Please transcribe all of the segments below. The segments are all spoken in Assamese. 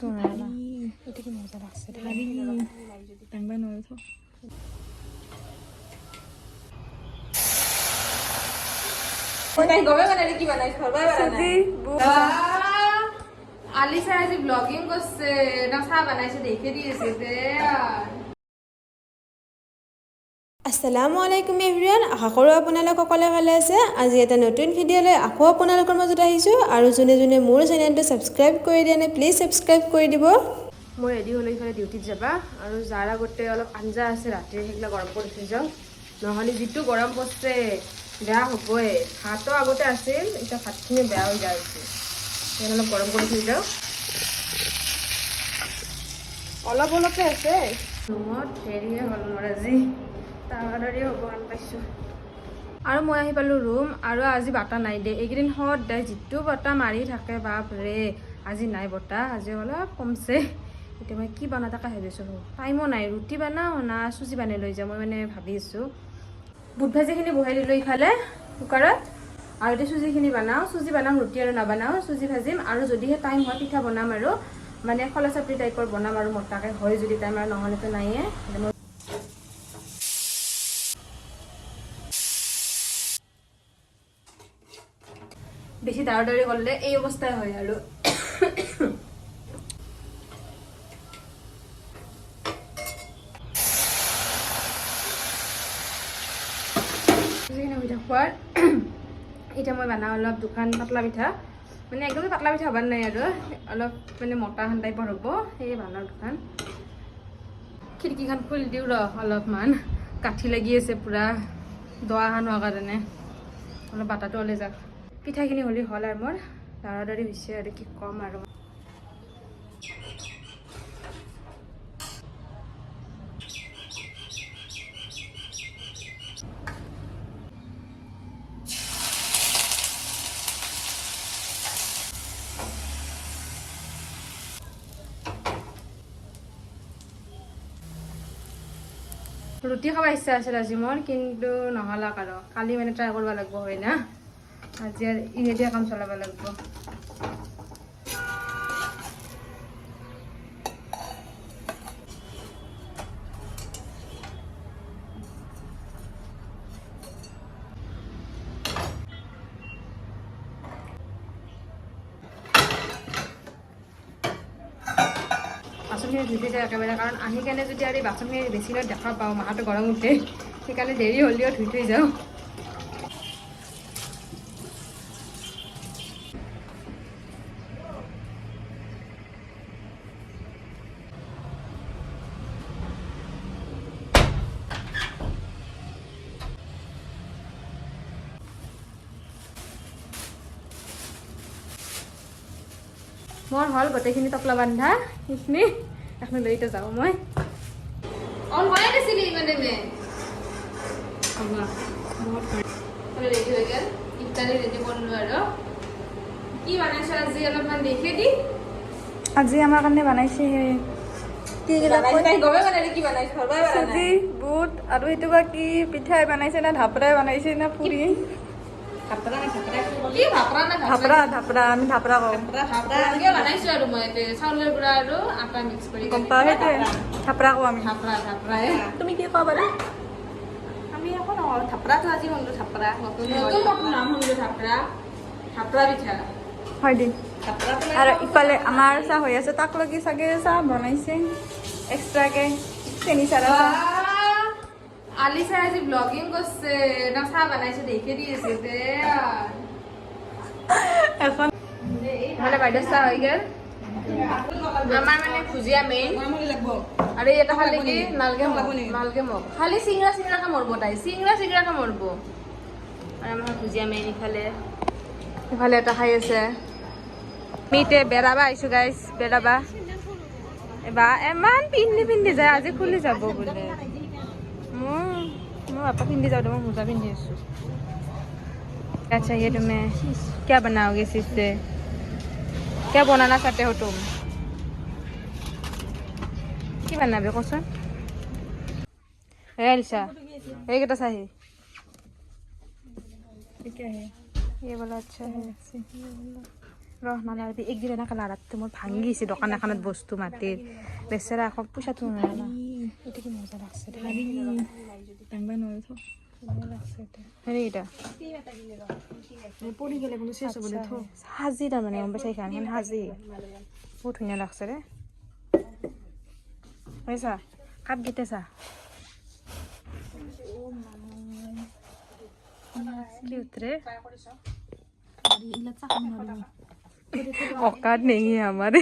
এটা কি মজা লাগছে টাংবা নয় তো আলিশা আজি ব্লগিং করছে না চা বানাইছে দেখে দিয়েছে আসসালামু আলাইকুম এভৰিৱান, আশা কৰোঁ আপোনালোক সকলোৱে ভালে আছে। আজি এটা নতুন ভিডিঅ' লৈ আকৌ আপোনালোকৰ মাজত আহিছোঁ আৰু যোনে যোনে মোৰ চেনেলটো ছাবস্ক্ৰাইব কৰি দিয়া নাই প্লিজ ছাবস্ক্ৰাইব কৰি দিব। মই ৰেডি হ'লে ইফালে ডিউটিত যাবা আৰু যাৰ আগতে অলপ আঞ্জা আছে ৰাতিৰ সেইগিলা গৰম কৰি থৈ যাওঁ, নহ'লে যিটো গৰম পৰছে বেয়া হ'বই। ভাতো আগতে আছিল, এতিয়া ভাতখিনি বেয়া হৈ যায় আছে, সেইকাৰণে অলপ গৰম কৰি থৈ যাওঁ। অলপ অলপে আছে ৰুমত, দেৰিয়ে হ'ল মোৰ আজি, তাড়াতাড়ি হ'ব আন পাইছোঁ। আৰু মই আহি পালোঁ ৰুম, আৰু আজি বতাহ নাই দে। এইকেইদিন সদায় যিটো বতাহ মাৰি থাকে বাপৰে, আজি নাই বতাহ, আজি অলপ কমছে। এতিয়া মই কি বনাওঁ তাকে ভাবিছোঁ, টাইমো নাই, ৰুটি বনাওঁ না চুজি বানাই লৈ যাওঁ মই মানে ভাবি আছোঁ। বুট ভাজিখিনি বহাই দিলোঁ ইফালে কুকাৰত, আৰু এতিয়া চুজিখিনি বনাওঁ। চুজি বনাম, ৰুটি আৰু নবনাওঁ, চুজি ভাজিম, আৰু যদিহে টাইম হয় পিঠা বনাম, আৰু মানে খলা চাপৰি টাইপৰ বনাম আৰু মোটাকৈ হয় যদি টাইম, আৰু নহ'লেতো নাইয়ে। বেছি দাঁড়ি কৰলে এই অবস্থায় হয় আৰ খোৱাৰ এতিয়া মই বনাওঁ অলপ দোকান পাতলা পিঠা, মানে একদমেই পাতলা পিঠা হবাৰ নাই আৰু অলপ মানে মোটা খান টাইপৰ হ'ব, সেয়ে বনাওঁ দোকান। খিৰিকীখন খুলি দিওঁ ৰ, অলপমান কাঠি লাগি আছে পুৰা দৱাখান হোৱাৰ কাৰণে, অলপ বাটাটো ওলাই যাওক। পিঠাখিনি হ'লে হ'ল আৰু মোৰ দাঁড়াদাড়ি হৈছে আৰু কি ক'ম আৰু। ৰুটি খাব ইচ্ছা আছিল আজি মোৰ, কিন্তু নহ'ল আৰু কালি মানে ট্ৰাই কৰিব লাগিব হয় না, আজি আৰু ইহেদিয়া কাম চলাব লাগিব। বাচনখিনি ধুই যায় একেবাৰে, কাৰণ আহি কেনে যদি আৰু বাচনখিনি বেছি লৈ দেখা পাওঁ মাথাটো গৰম উঠে, সেইকাৰণে দেৰি হ'লেও ধুই থৈ যাওঁ। মোৰ হ'ল গোটেইখিনি টকলা বান্ধা, সেইখিনি এখন লৈতে যাওঁ মই। অন কৰাই দিছিলি মানে ৰেডি হৈ গ'ল, ইফতাৰি ৰেডি কৰিলোঁ। আৰু কি বনাইছোঁ আজি অলপমান দেখে দি। আজি আমাৰ কাৰণে বনাইছে চুজি বুট, আৰু সেইটো বা কি পিঠাই বনাইছে না ধাপৰাই বনাইছে না পুৰি। ধাপৰা আমি ধাপৰা কওঁ। বনাইছোঁ আৰু মই চাউলৰ গুড়া আৰু আটা মিক্স কৰি গম পাওঁ, সেইটোৱে ধাপৰা কওঁ আমি। ধাপৰাই তুমি কি কোৱা বাৰু? আমি এখন ধাপৰাটো আজি শুনিলোঁ, ধাপৰা নতুন নাম শুনিলোঁ, ধাপৰা পিঠা হয় দিম। আৰু ইফালে আমাৰ চাহ হৈ আছে, তাক লাগি চাগে চাহ বনাইছে এক্সট্ৰাকে, চেনি চাৰা চাহ। আলিশা আজি ব্লগিং করছে না চা বানাইছে দেখে দিয়েছে এখন মানে বাইদেউ চা হৈ গেল। আমার মানে ভুজিয়া মেইন, আর এটা খালি কি নালগে মগ খালি চিংৰা কা মৰবো, তাই চিংৰা কা মরবো। আর আমার ভুজিয়া মেইন ইফালে এটা খাই আছে। মিতে বেড়াবা আইছো গাইছ, বেড়াবা এবা এমান পিন্ধি যায়, আজি খুলি যাব বোলে। मैं पापा पिंडी जाओ, मैं मोजा पिंडी आसू। क्या चाहिए तुम्हें? क्या बनाओगे इससे? क्या बनाना चाहते हो तुम? কি বানাবে কচোন? এলসা এইকেইটা চাহি क्या है ये वाला अच्छा है। ৰহ নালাগে একদিন এনেকৈ লাৰাটো মোৰ ভাঙি গৈছে দোকান এখনত বস্তু মাটিৰ বেচেৰা আকৌ পইচাটো নাই না এইটো কি মজা লাগছে হেৰি এটা সাজি তাৰমানে গম পাইছা এইখান সাজি বহুত ধুনীয়া লাগছে ৰে বুজিছা কাপকেইটা চা কিউট ৰে অকাত নেই আমাৰ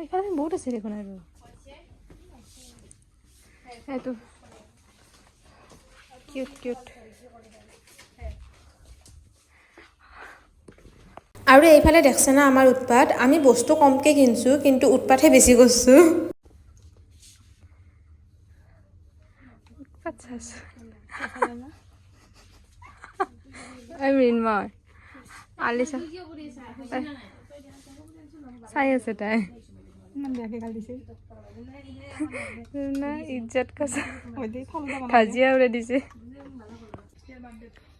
এখানে বহুত আছে দেখোন আৰু এইটো কিউট কিউট আৰু এইফালে দেখছে না আমাৰ উৎপাত আমি বস্তু কমকৈ কিনছোঁ কিন্তু উৎপাতহে বেছি কৰিছোঁ আচ্ছা I mean মই আলিছা চাই আছে তাই না ইজ্জত কৈছে কাজিয়া উৰাই দিছে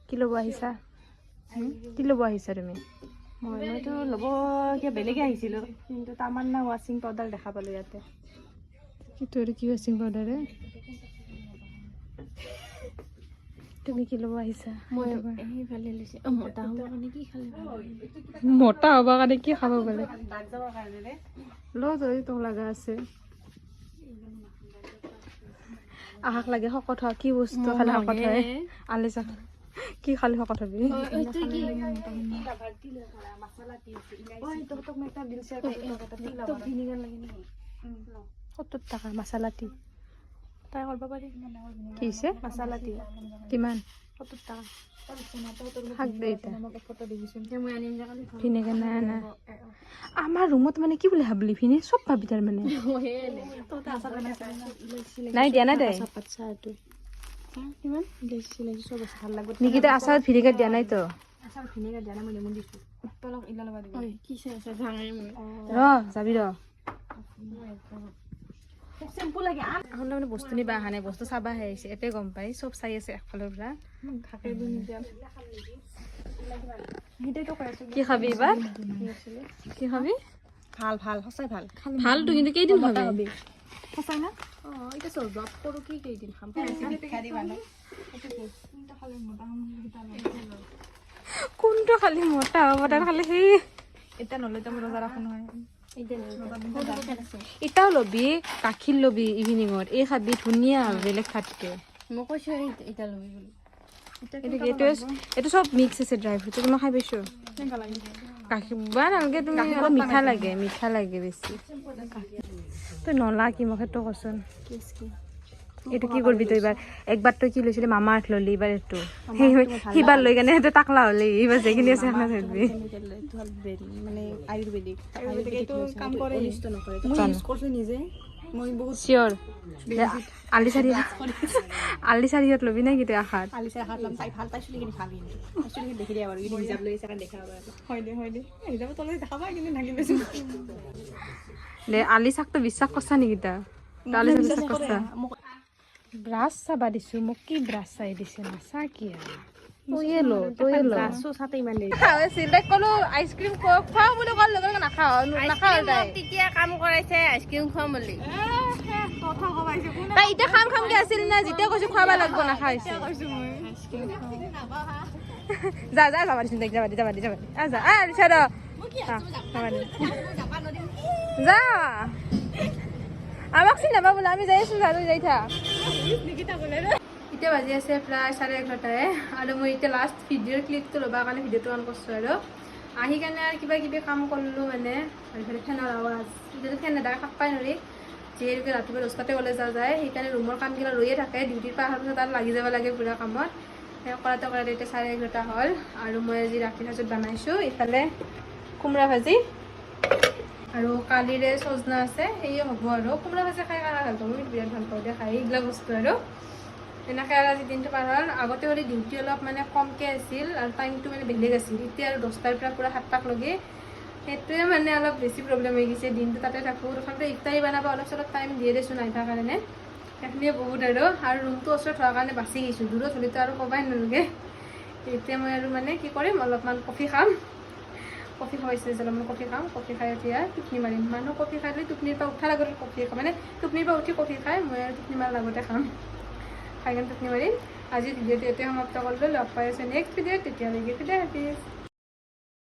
কি ল'ব আহিছা কি ল'ব আহিছা তুমি মইতো ল'ব কিবা বেলেগে আহিছিলোঁ কিন্তু তামান্না ৱাশ্বিং পাউডাৰ দেখা পালোঁ ইয়াতে কি তোৰ কি ৱাশ্বিং পাউডাৰে তুমি কি ল'ব আহিছা মই এইফালে লৈছে মোটা হ'বৰ কাৰণে কি খালে মোটা হ'বৰ কাৰণে কি খাব বোলে দাগ যাবৰ কাৰণে ৰে ল যদি তোক লগা আছে আহাক লাগে শকত হোৱা কি বস্তু খালে শকত হয় আলিছা কি খালি শকত হবি তোক মই এটা বিল শ্বেয়াৰ কৰিছোঁ 70 টকা মছলা টি তাই কৰিব পাৰি কি হৈছে মছলা টি কিমান 70 টকা শাক দে এতিয়া ফটো দিবিচোন মই আনিম যে কালি ভিনেগাৰ নাই না আমাৰ ৰুমত মানে কি বুলি ভাবলি ভিনে চব ভাবি তাৰ মানে নাই দিয়া নাই তাই কিমান ইলাইচি চব আছে ভাল লাগব নিকিতা আচাৰত ভিনেগাৰ দিয়া নাই তো আচাৰ ভিনেগাৰ দিয়া নাই মই লেমন দিছোঁ উৎপালক ইলা লবা দিব কি চাই আছে ভাঙাই মই যাবি ৰ চেম্পু লাগে এখন মানে বস্তু নিবা অহা নাই বস্তু চাবাহে আহিছে এতে গম পাই চব চাই আছে একফালৰ পৰা খাকে দিম এতিয়া সেইটাইতো কৈ আছো কি খাবি এবাৰ কি খাবি ভাল ভাল সঁচাই ভাল ভালতো কিন্তু কেইদিন খাবি সঁচাই না এটা চল জব কৰো কি কেইদিন খাম কোনটো খালি মোটা হ'ব তাৰ খালি সেই এটা নলে তো ৰোজা ৰাখো নহয় এটাও লবি গাখীৰ লবি ইভিনিঙত এই খাবি ধুনীয়া বেলেগ খাতকে মই কৈছো এটা লবি বুলি এইটো চব মিক্স আছে ড্ৰাই ফ্ৰুট মই খাই পাইছো গাখীৰ বা নালাগে তুমি অলপ মিঠা লাগে বেছি তই নলা কি মোক সেইটো কচোন এইটো কি কৰিবি তই এইবাৰ একবাৰ তই কি লৈছিলি মামা আৰ্থ ললি এইবাৰ এইটো সিবাৰ লৈ কেনে সেইটো টাকলা হ'লি এইবাৰ যেইখিনি আছে সেইখিনি ধৰিবি মানে আয়ুৰ্বেদিক এইটো কাম কৰে অনিষ্ট নকৰে মই ইউজ কৰিছো নিজে মই বহুত চিয়ৰ আলি চাৰিহত ল'বি নাই কিন্তু আশাত আলিচা হাত লম তাই ভাল পাইছিলি কিন্তু ভাল কিন্তু পাইছিলি দেখি দিয়া বাৰু কিন্তু হিচাপ লৈ আছে দেখা পাবা হয় দে হিচাপ তলে দেখাবা কিন্তু ঢাকি বেছি দে আলি চাকটো বিশ্বাস কৰছা নেকি তা আলি চাক বিশ্বাস কৰছা ব্ৰাছ চাবা দিছো মোক কি ব্ৰাছ চাই দিছে নাচা কি তয়ে ল ব্ৰাছটো চাতে ইমান দেৰি চিন্তাক ক'লো আইচক্ৰীম খোৱা বুলি কোৱাৰ লগে লগে নাখাওঁ তাই তেতিয়া কাম কৰাইছে আইচক্ৰীম খুৱাম বুলি তাই এতিয়া খামকে আছিল না যেতিয়া কৈছো খুৱাব লাগব নাখাইছে যা যাবা দিছো যাবা দি যা আলিছা ৰ যা আমাক চিনি নাপা বোলে আমি যাই আছো যাই থাক এতিয়া বাজি আছে প্ৰায় 11:30 আৰু মই এতিয়া লাষ্ট ভিডিঅ'ৰ ক্লিপটো ল'বা কাৰণে ভিডিঅ'টো অন কৰিছোঁ আৰু আহি কেনে আৰু কিবা কিবি কাম কৰিলোঁ মানে এইফালে ফেনৰ আৱাজ এতিয়াতো ফেন নেদাকে থাকবাই নোৱাৰি যিহেতুকে ৰাতিপুৱা 10টাতে কলেজ যায় সেইকাৰণে ৰুমৰ কামবিলাক ৰৈয়ে থাকে ডিউটিৰ পৰা অহাৰ পিছত আৰু লাগি যাব লাগে পুৰা কামত সেই কৰাতে এতিয়া 11:30 হ'ল আৰু মই আজি ৰাতিৰ সাজত বনাইছোঁ ইফালে কোমৰা ভাজি আৰু কালিৰে সজনা আছে সেয়ে হ'ব আৰু কোমৰা ভাজি খাই ভাল পাওঁ মই বিৰাট ভাল পাওঁ দে খাই এইবিলাক বস্তু আৰু এনেকৈ আৰু আজি দিনটো পাৰ হ'ল আগতে হ'লে ডিউটি অলপ মানে কমকৈ আছিল আৰু টাইমটো মানে বেলেগ আছিল এতিয়া আৰু 10টাৰ পৰা পূৰা 7টাক লগে সেইটোৱে মানে অলপ বেছি প্ৰব্লেম হৈ গৈছে দিনটো তাতে থাকোঁ তথাপিতো ইফতাৰী বনাব অলপ চলপ টাইম দিয়ে দেচোন নাইথাৰ কাৰণে সেইখিনিয়ে বহুত আৰু ৰুমটো ওচৰত হোৱাৰ কাৰণে বাচি গৈছোঁ দূৰত হ'লেতো আৰু ক'বাই নালাগে এতিয়া মই আৰু মানে কি কৰিম অলপমান কফি খাম কফি খাইছে অলপমান কফি খাম কফি খাই এতিয়া টোপনি মাৰিম মানুহ কফি খালে টোপনিৰ পৰা উঠাৰ আগতে কফি খাম মানে টোপনিৰ পৰা উঠি কফি খাই মই আৰু টোপনি মাৰাৰ আগতে খাম খাই কিনে টোপনি মাৰিম আজি ভিডিঅ'টো এতিয়া সমাপ্ত কৰিলোঁ লগ পাই আছোঁ নেক্সট ভিডিঅ'ত তেতিয়ালৈকে বিদায় হাফিজ